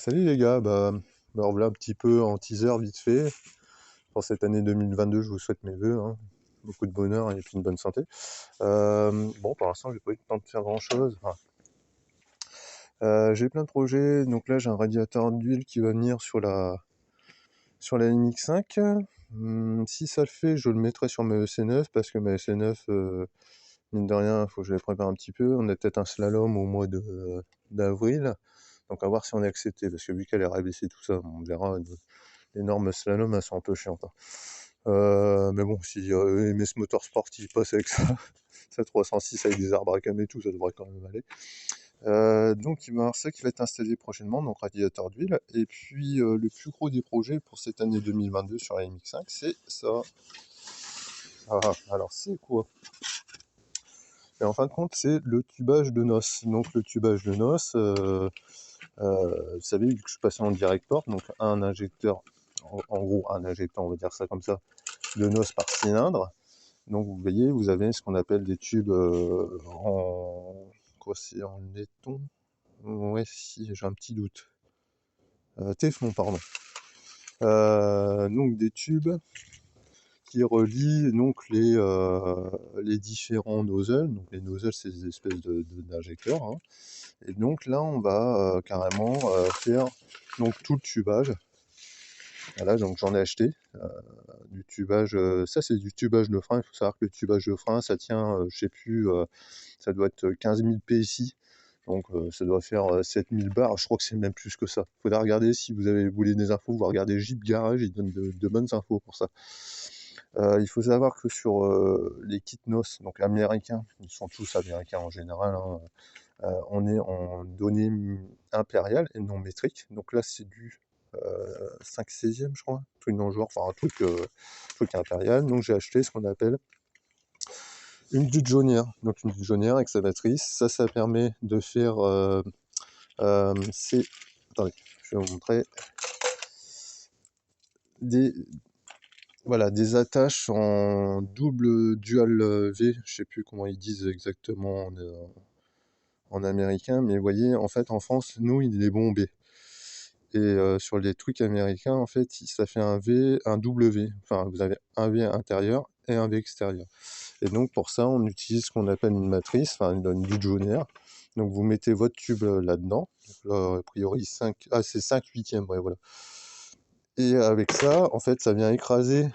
Salut les gars, alors voilà un petit peu en teaser vite fait. Pour cette année 2022, je vous souhaite mes vœux, hein. Beaucoup de bonheur et puis une bonne santé. Bon, pour l'instant, j'ai pas eu le temps de faire grand chose. J'ai plein de projets, donc là j'ai un radiateur d'huile qui va venir sur la MX5. Si ça le fait, je le mettrai sur ma EC9 parce que ma EC9, mine de rien, il faut que je les prépare un petit peu. On a peut-être un slalom au mois d'avril. Donc à voir si on est accepté, parce que vu qu'elle est rabaissée tout ça, on verra. Les normes slalom, elles sont un peu chiantes, hein. Mais bon, si MS Motorsport il passe avec ça, ça 306 avec des arbres à cam et tout, ça devrait quand même aller. Donc il va y avoir ça qui va être installé prochainement, donc radiateur d'huile. Et puis le plus gros des projets pour cette année 2022 sur la MX5, c'est ça. Alors c'est quoi? Et en fin de compte, c'est le tubage de noces. Donc le tubage de noces, vous savez, vu que je passais en direct port, donc un injecteur, en gros un injecteur, on va dire ça comme ça, de noces par cylindre. Donc vous voyez, vous avez ce qu'on appelle des tubes en... Quoi, c'est en laiton? Ouais, si, j'ai un petit doute. Téflon, pardon. Donc des tubes qui relient donc les différents nozzles. Donc les nozzles, c'est des espèces d'injecteurs, hein. Et donc là, on va carrément faire donc tout le tubage. Voilà, donc j'en ai acheté du tubage. Ça, c'est du tubage de frein. Il faut savoir que le tubage de frein, ça tient, je sais plus, ça doit être 15 000 PSI. Donc ça doit faire 7000 bars. Je crois que c'est même plus que ça. Il faudra regarder si vous voulez des infos. Vous regardez Jeep Garage, ils donnent de bonnes infos pour ça. Il faut savoir que sur les kits NOS, donc américains, ils sont tous américains en général, hein, on est en données impériales et non métriques. Donc là, c'est du 5/16e, je crois, truc dans le genre, enfin un truc impérial. Donc j'ai acheté ce qu'on appelle une dujonnière. Donc une dujonnière excavatrice, ça permet de faire attendez, je vais vous montrer des, voilà, des attaches en double dual V, je sais plus comment ils disent exactement en américain, mais vous voyez, en fait, en France, nous, il est bombé. Et sur les trucs américains, en fait, ça fait un V, un W. Enfin, vous avez un V intérieur et un V extérieur. Et donc, pour ça, on utilise ce qu'on appelle une matrice, enfin, une dujonnière. Donc, vous mettez votre tube là-dedans. Donc là, a priori, 5... Ah, c'est 5/8e, ouais, voilà. Et avec ça, en fait, ça vient écraser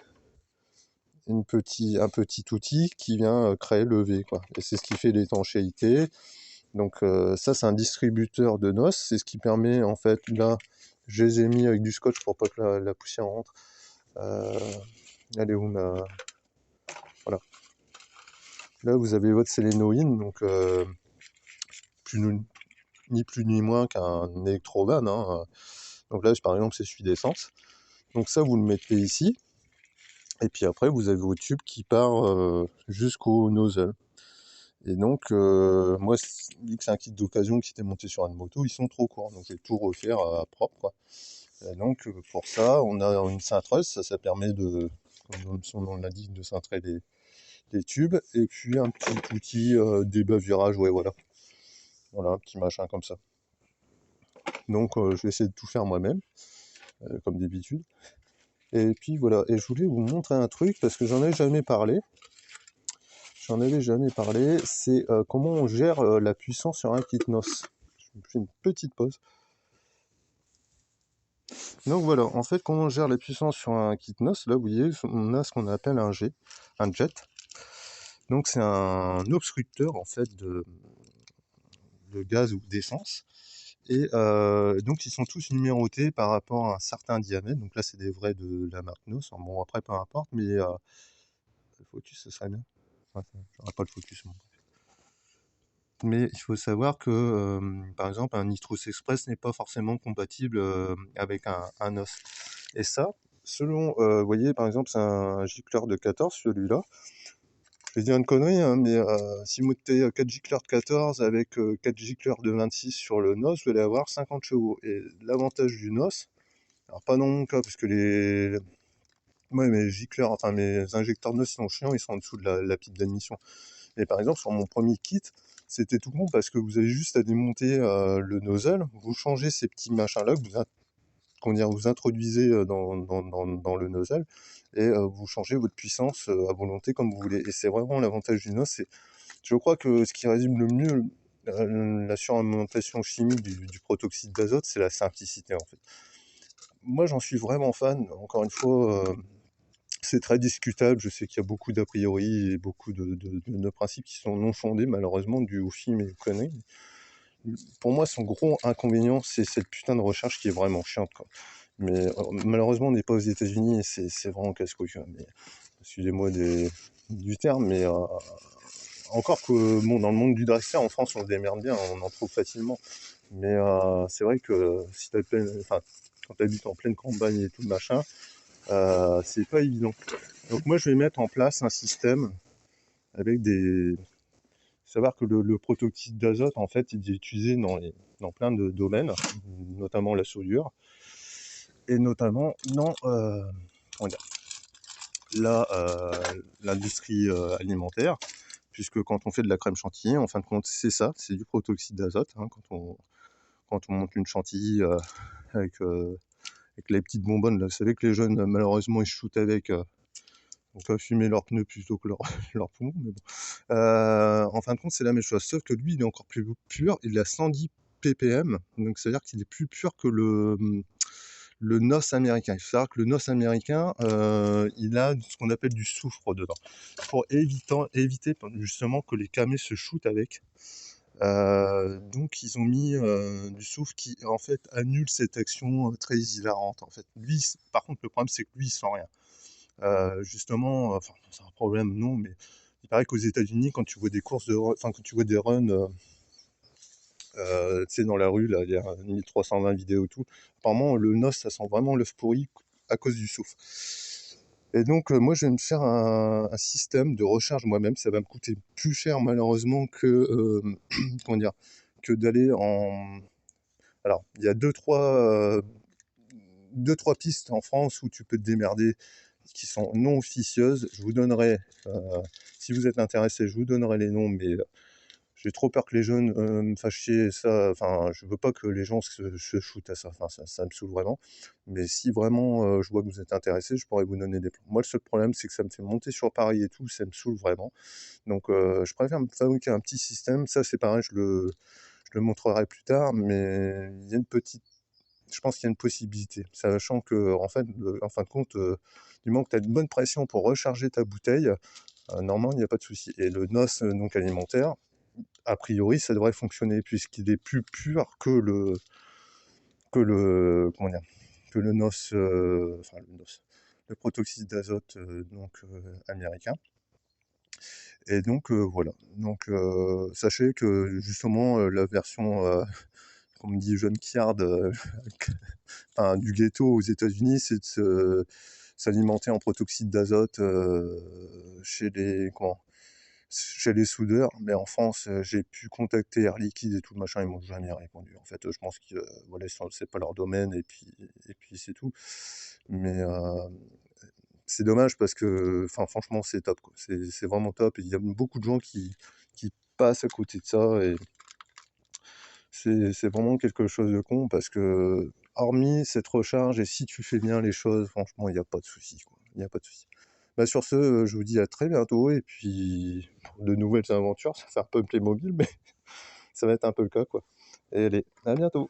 un petit outil qui vient créer le V, quoi. Et c'est ce qui fait l'étanchéité. Donc ça, c'est un distributeur de noces. C'est ce qui permet, en fait, là, je les ai mis avec du scotch pour pas que la poussière rentre. Elle est où ma... Voilà. Là, vous avez votre sélénoïde, donc ni plus ni moins qu'un électrovan, hein. Donc là, par exemple, c'est celui d'essence. Donc ça, vous le mettez ici. Et puis après, vous avez vos tubes qui part jusqu'au nozzle. Et donc, moi, vu que c'est un kit d'occasion qui était monté sur une moto, ils sont trop courts. Donc, je vais tout refaire à propre, quoi. Et donc, pour ça, on a une cintreuse. Ça permet de, comme son nom l'indique, de cintrer les tubes. Et puis, un petit outil débavurage, ouais, voilà. Voilà, un petit machin comme ça. Donc, je vais essayer de tout faire moi-même, comme d'habitude. Et puis, voilà. Et je voulais vous montrer un truc, parce que j'en ai jamais parlé. J'en avais jamais parlé, c'est comment on gère la puissance sur un kit NOS. Je me fais une petite pause. Donc voilà, en fait, comment on gère la puissance sur un kit NOS, là vous voyez, on a ce qu'on appelle un jet. Donc c'est un obstructeur en fait de gaz ou d'essence. Et donc ils sont tous numérotés par rapport à un certain diamètre. Donc là c'est des vrais de la marque NOS. Bon après peu importe, mais le focus ce serait bien. Enfin, j'aurais pas le focus. Bon. Mais il faut savoir que, par exemple, un Nitros Express n'est pas forcément compatible avec un os. Et ça, selon, vous voyez, par exemple, c'est un gicleur de 14, celui-là. Je vais dire une connerie, hein, mais si vous mettez 4 gicleurs de 14 avec 4 gicleurs de 26 sur le NOS, vous allez avoir 50 chevaux. Et l'avantage du NOS, alors pas dans mon cas, parce que ouais, mes gicleurs, enfin mes injecteurs de NOS sont chiants, ils sont en dessous de la pile d'admission. Mais par exemple, sur mon premier kit, C'était tout con parce que vous avez juste à démonter le nozzle, vous changez ces petits machins-là, que comment dire, vous introduisez dans le nozzle, et vous changez votre puissance à volonté comme vous voulez. Et c'est vraiment l'avantage du NOS. Je crois que ce qui résume le mieux la suralimentation chimique du protoxyde d'azote, c'est la simplicité en fait. Moi j'en suis vraiment fan, encore une fois, c'est très discutable, je sais qu'il y a beaucoup d'a priori et beaucoup de principes qui sont non fondés malheureusement dû aux films et aux conneries. Pour moi son gros inconvénient c'est cette putain de recherche qui est vraiment chiante quoi. Mais malheureusement on n'est pas aux États-Unis et c'est vraiment casse-couille quoi. Mais, excusez-moi du terme, mais encore que bon, dans le monde du dresseur en France on se démerde bien, on en trouve facilement. Mais c'est vrai que si quand tu habites en pleine campagne et tout le machin, c'est pas évident. Donc moi je vais mettre en place un système avec des. Savoir que le protoxyde d'azote en fait il est utilisé dans plein de domaines, notamment la soudure, et notamment dans comment dire, l'industrie alimentaire, puisque quand on fait de la crème chantilly, en fin de compte c'est ça, c'est du protoxyde d'azote, hein, quand on monte une chantilly avec, avec les petites bonbonnes, là, vous savez que les jeunes malheureusement ils shootent avec. On peut fumer leurs pneus plutôt que leurs poumons, mais bon. En fin de compte, c'est la même chose, sauf que lui, il est encore plus pur, il a 110 ppm, donc c'est-à-dire qu'il est plus pur que le NOS américain. Il faut savoir que le NOS américain, il a ce qu'on appelle du soufre dedans, pour éviter justement que les camés se shootent avec. Donc ils ont mis du soufre qui en fait annule cette action très hilarante en fait. Lui, par contre, le problème c'est que lui, il sent rien. Justement, enfin, c'est un problème, non, mais il paraît qu'aux États-Unis, quand tu vois des courses quand tu vois des runs, tu sais, dans la rue, là, il y a 1320 vidéos, tout. Apparemment, le NOS, ça sent vraiment l'œuf pourri à cause du soufre. Et donc, moi, je vais me faire un système de recharge moi-même. Ça va me coûter plus cher, malheureusement, comment dire, que d'aller en. Alors, il y a deux, trois pistes en France où tu peux te démerder qui sont non officieuses. Je vous donnerai, si vous êtes intéressé, je vous donnerai les noms, mais j'ai trop peur que les jeunes me fassent chier. Ça, enfin, je veux pas que les gens se shootent à ça. Enfin, ça me saoule vraiment. Mais si vraiment je vois que vous êtes intéressé, je pourrais vous donner des plans. Moi, le seul problème, c'est que ça me fait monter sur Paris et tout, ça me saoule vraiment. Donc, je préfère me fabriquer un petit système. Ça, c'est pareil, je le montrerai plus tard, mais il y a une petite. Je pense qu'il y a une possibilité, sachant que, en fait, en fin de compte, du moment que tu as une bonne pression pour recharger ta bouteille, normalement, il n'y a pas de souci. Et le NOS donc alimentaire, a priori, ça devrait fonctionner, puisqu'il est plus pur comment dire, que le NOS, enfin le NOS, le protoxyde d'azote américain. Et donc voilà. Donc sachez que justement la version, comme dit John Kiard, enfin, du ghetto aux États-Unis, c'est de s'alimenter en protoxyde d'azote chez les soudeurs. Mais en France, j'ai pu contacter Air Liquide et tout le machin, ils m'ont jamais répondu. En fait, je pense que voilà, c'est pas leur domaine et puis c'est tout. Mais c'est dommage parce que, enfin, franchement, c'est top, quoi. C'est vraiment top. Et il y a beaucoup de gens qui passent à côté de ça et c'est vraiment quelque chose de con parce que, hormis cette recharge et si tu fais bien les choses, franchement, il n'y a pas de souci, quoi. Il n'y a pas de souci. Bah, sur ce, je vous dis à très bientôt et puis pour de nouvelles aventures, ça fait un peu Playmobil, mais ça va être un peu le cas, quoi. Et allez, à bientôt!